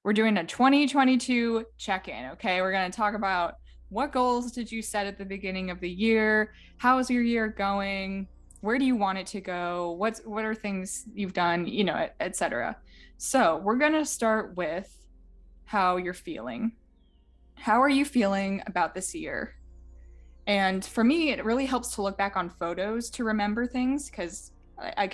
We're doing a 2022 check-in, okay? We're going to talk about what goals did you set at the beginning of the year? How is your year going? Where do you want it to go? What are things you've done, etc. So, we're going to start with how you're feeling. How are you feeling about this year? And for me, it really helps to look back on photos to remember things because I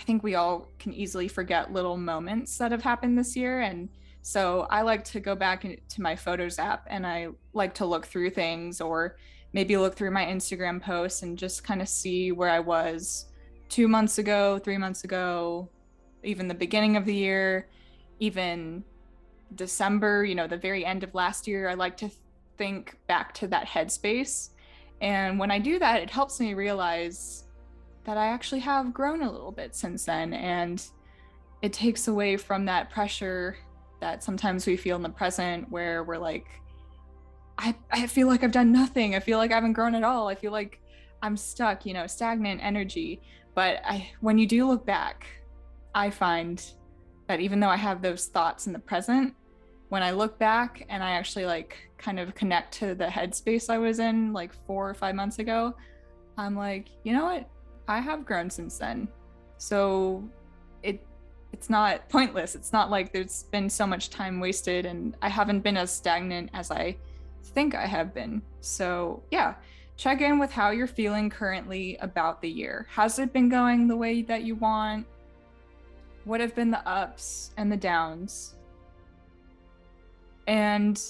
think we all can easily forget little moments that have happened this year. And so I like to go back to my Photos app and I like to look through things or maybe look through my Instagram posts and just kind of see where I was 2 months ago, 3 months ago, even the beginning of the year, even December, the very end of last year. I like to think back to that headspace. And when I do that, it helps me realize that I actually have grown a little bit since then. And it takes away from that pressure that sometimes we feel in the present where we're like, I feel like I've done nothing. I feel like I haven't grown at all. I feel like I'm stuck, stagnant energy. But when you do look back, I find that even though I have those thoughts in the present, when I look back and I actually kind of connect to the headspace I was in 4 or 5 months ago, I'm like, you know what? I have grown since then. So it's not pointless. It's not like there's been so much time wasted and I haven't been as stagnant as I think I have been. So yeah, check in with how you're feeling currently about the year. Has it been going the way that you want? What have been the ups and the downs? And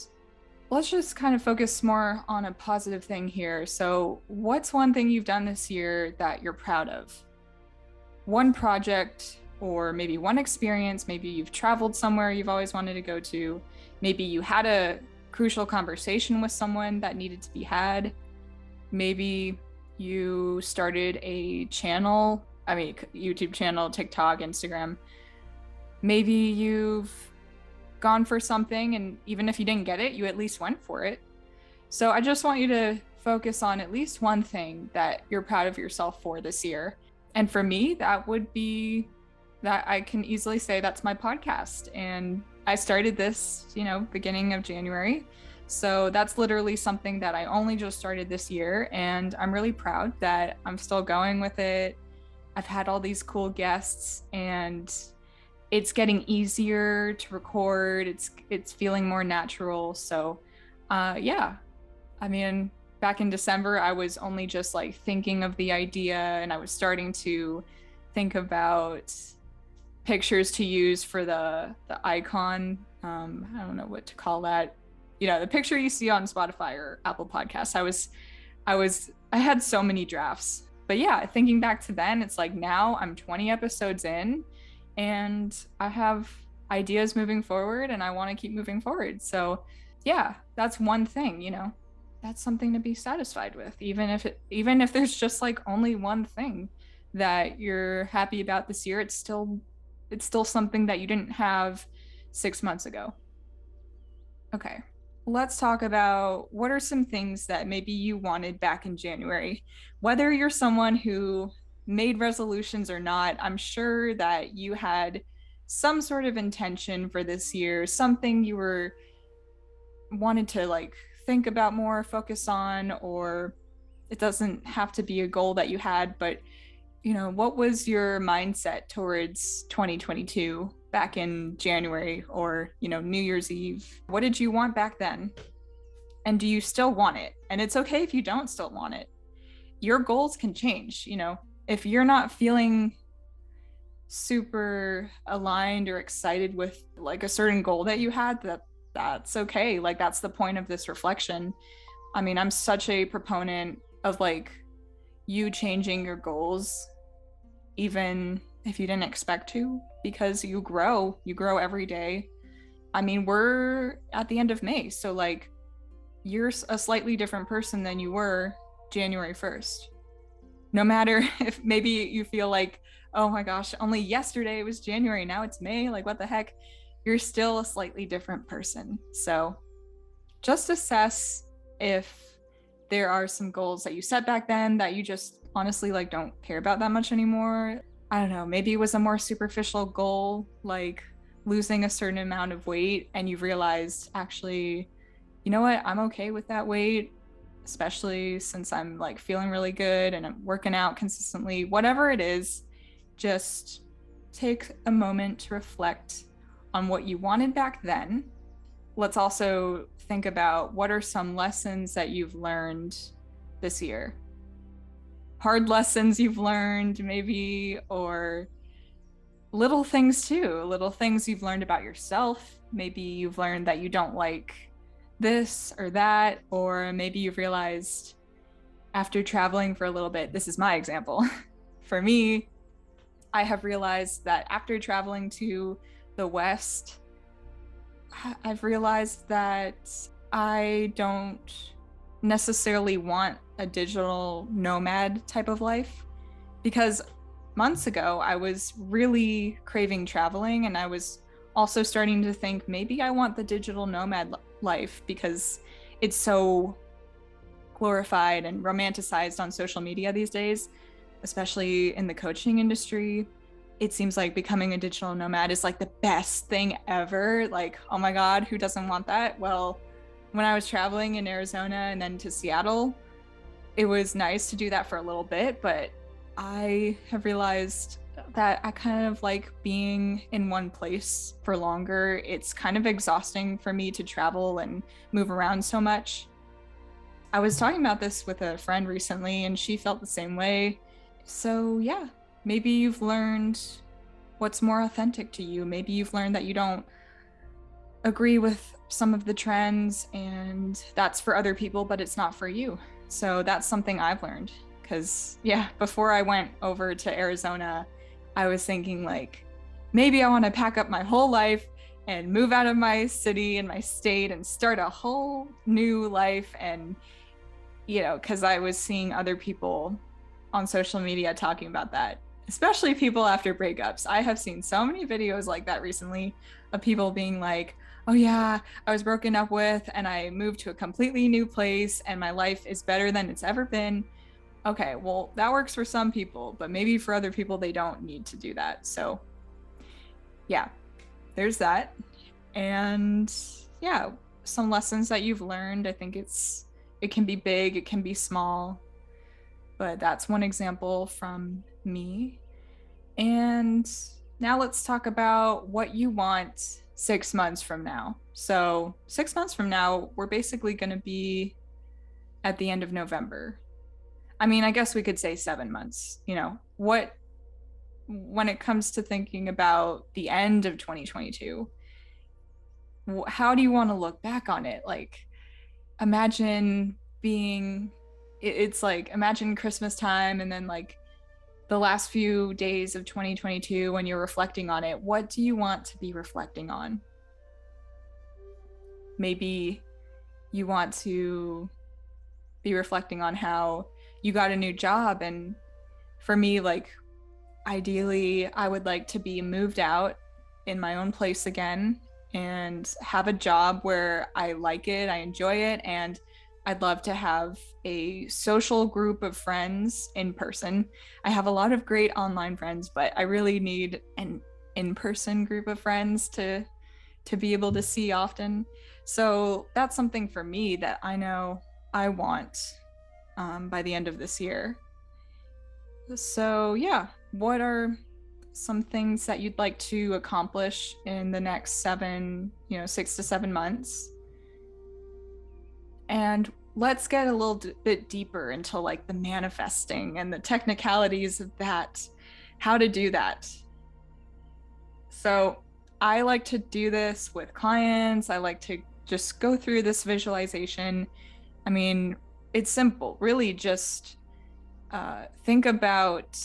let's just kind of focus more on a positive thing here. So, what's one thing you've done this year that you're proud of? One project, or maybe one experience. Maybe you've traveled somewhere you've always wanted to go to. Maybe you had a crucial conversation with someone that needed to be had. Maybe you started a channel, YouTube channel, TikTok, Instagram. Maybe you've gone for something and even if you didn't get it, you at least went for it. So I just want you to focus on at least one thing that you're proud of yourself for this year. And for me, that would be that I can easily say that's my podcast. And I started this, beginning of January. So that's literally something that I only just started this year. And I'm really proud that I'm still going with it. I've had all these cool guests and it's getting easier to record. It's feeling more natural. So yeah, back in December, I was only just thinking of the idea and I was starting to think about pictures to use for the icon. I don't know what to call that. The picture you see on Spotify or Apple Podcasts. I had so many drafts. But yeah, thinking back to then, it's now I'm 20 episodes in and I have ideas moving forward and I want to keep moving forward. So yeah, that's one thing, that's something to be satisfied with, even if there's just only one thing that you're happy about this year. It's still something that you didn't have 6 months ago. Okay, let's talk about what are some things that maybe you wanted back in January. Whether you're someone who made resolutions or not, I'm sure that you had some sort of intention for this year, something you wanted to think about more, focus on, or it doesn't have to be a goal that you had, but what was your mindset towards 2022 back in January or, New Year's Eve? What did you want back then? And do you still want it? And it's okay if you don't still want it. Your goals can change, if you're not feeling super aligned or excited with a certain goal that you had, that's okay. That's the point of this reflection. I'm such a proponent of you changing your goals even if you didn't expect to, because you grow every day. We're at the end of May, so you're a slightly different person than you were January 1st. No matter if maybe you feel oh my gosh, only yesterday it was January, now it's May, what the heck? You're still a slightly different person. So just assess if there are some goals that you set back then that you just honestly don't care about that much anymore. I don't know, maybe it was a more superficial goal, losing a certain amount of weight and you've realized, actually, you know what, I'm okay with that weight, especially since I'm like feeling really good and I'm working out consistently, whatever it is, just take a moment to reflect on what you wanted back then. Let's also think about what are some lessons that you've learned this year. Hard lessons you've learned, maybe, or little things too, little things you've learned about yourself. Maybe you've learned that you don't like this or that, or maybe you've realized after traveling for a little bit, this is my example. For me, I have realized that after traveling to the West, I've realized that I don't necessarily want a digital nomad type of life, because months ago I was really craving traveling, and I was also starting to think maybe I want the digital nomad life because it's so glorified and romanticized on social media these days, especially in the coaching industry. It seems like becoming a digital nomad is like the best thing ever. Like, oh my God, who doesn't want that? Well, when I was traveling in Arizona and then to Seattle, it was nice to do that for a little bit, but I have realized that I kind of like being in one place for longer. It's kind of exhausting for me to travel and move around so much. I was talking about this with a friend recently, and she felt the same way. So, yeah, maybe you've learned what's more authentic to you. Maybe you've learned that you don't agree with some of the trends, and that's for other people, but it's not for you. So, that's something I've learned. Because, yeah, before I went over to Arizona, I was thinking, like, maybe I want to pack up my whole life and move out of my city and my state and start a whole new life. And because I was seeing other people on social media talking about that, especially people after breakups. I have seen so many videos like that recently of people being like, oh yeah, I was broken up with and I moved to a completely new place and my life is better than it's ever been. Okay, well, that works for some people, but maybe for other people, they don't need to do that. So yeah, there's that. And yeah, some lessons that you've learned. I think it can be big, it can be small, but that's one example from me. And now let's talk about what you want 6 months from now. So 6 months from now, we're basically going to be at the end of November. I mean, I guess we could say 7 months. When it comes to thinking about the end of 2022, how do you want to look back on it? Like, imagine it's like, imagine Christmas time and then like the last few days of 2022 when you're reflecting on it. What do you want to be reflecting on? Maybe you want to be reflecting on how you got a new job. And for me, like, ideally, I would like to be moved out in my own place again and have a job where I like it, I enjoy it, and I'd love to have a social group of friends in person. I have a lot of great online friends, but I really need an in-person group of friends to be able to see often. So that's something for me that I know I want by the end of this year. So yeah, what are some things that you'd like to accomplish in the next 6 to 7 months? And let's get a little bit deeper into like the manifesting and the technicalities of that, how to do that. So I like to do this with clients. I like to just go through this visualization. I mean, it's simple, really. Just think about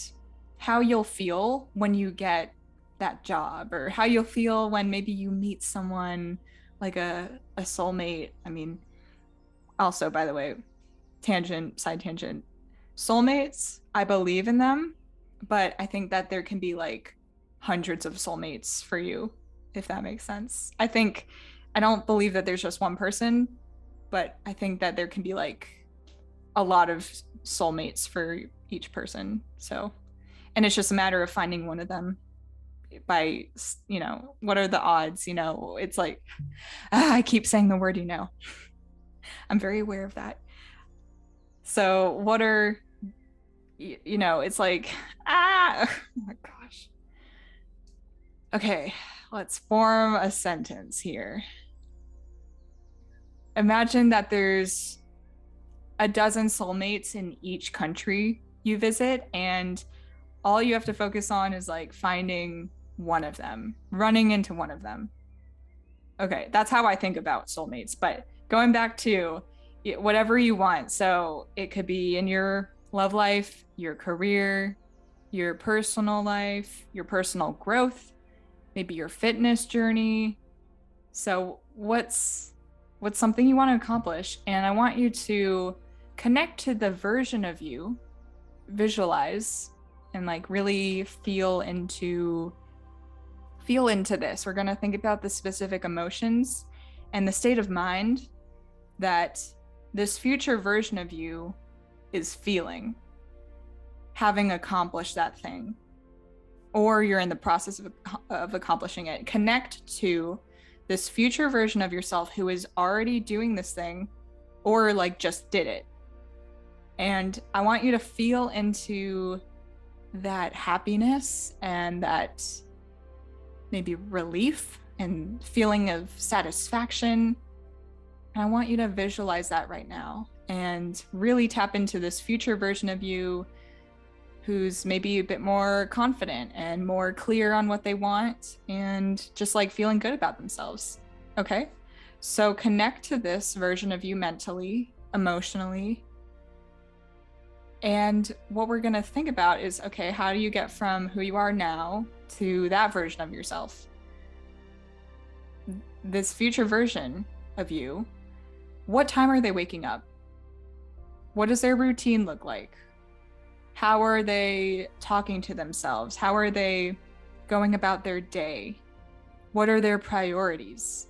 how you'll feel when you get that job, or how you'll feel when maybe you meet someone like a soulmate. I mean, also, by the way, side tangent, soulmates, I believe in them, but I think that there can be like hundreds of soulmates for you, if that makes sense. I don't believe that there's just one person, but I think that there can be like a lot of soulmates for each person. So, and it's just a matter of finding one of them. by, what are the odds? It's like, I keep saying the word, I'm very aware of that. So what are, it's like, oh my gosh. Okay, let's form a sentence here. Imagine that there's a dozen soulmates in each country you visit, and all you have to focus on is like finding one of them, running into one of them. Okay, that's how I think about soulmates. But going back to whatever you want. So it could be in your love life, your career, your personal life, your personal growth, maybe your fitness journey. So what's something you want to accomplish? And I want you to connect to the version of you, visualize, and like really feel into this. We're going to think about the specific emotions and the state of mind that this future version of you is feeling, having accomplished that thing, or you're in the process of accomplishing it. Connect to this future version of yourself who is already doing this thing or like just did it. And I want you to feel into that happiness and that maybe relief and feeling of satisfaction. And I want you to visualize that right now and really tap into this future version of you who's maybe a bit more confident and more clear on what they want and just like feeling good about themselves. Okay? So connect to this version of you mentally, emotionally. And what we're going to think about is, okay, how do you get from who you are now to that version of yourself? This future version of you, what time are they waking up? What does their routine look like? How are they talking to themselves? How are they going about their day? What are their priorities?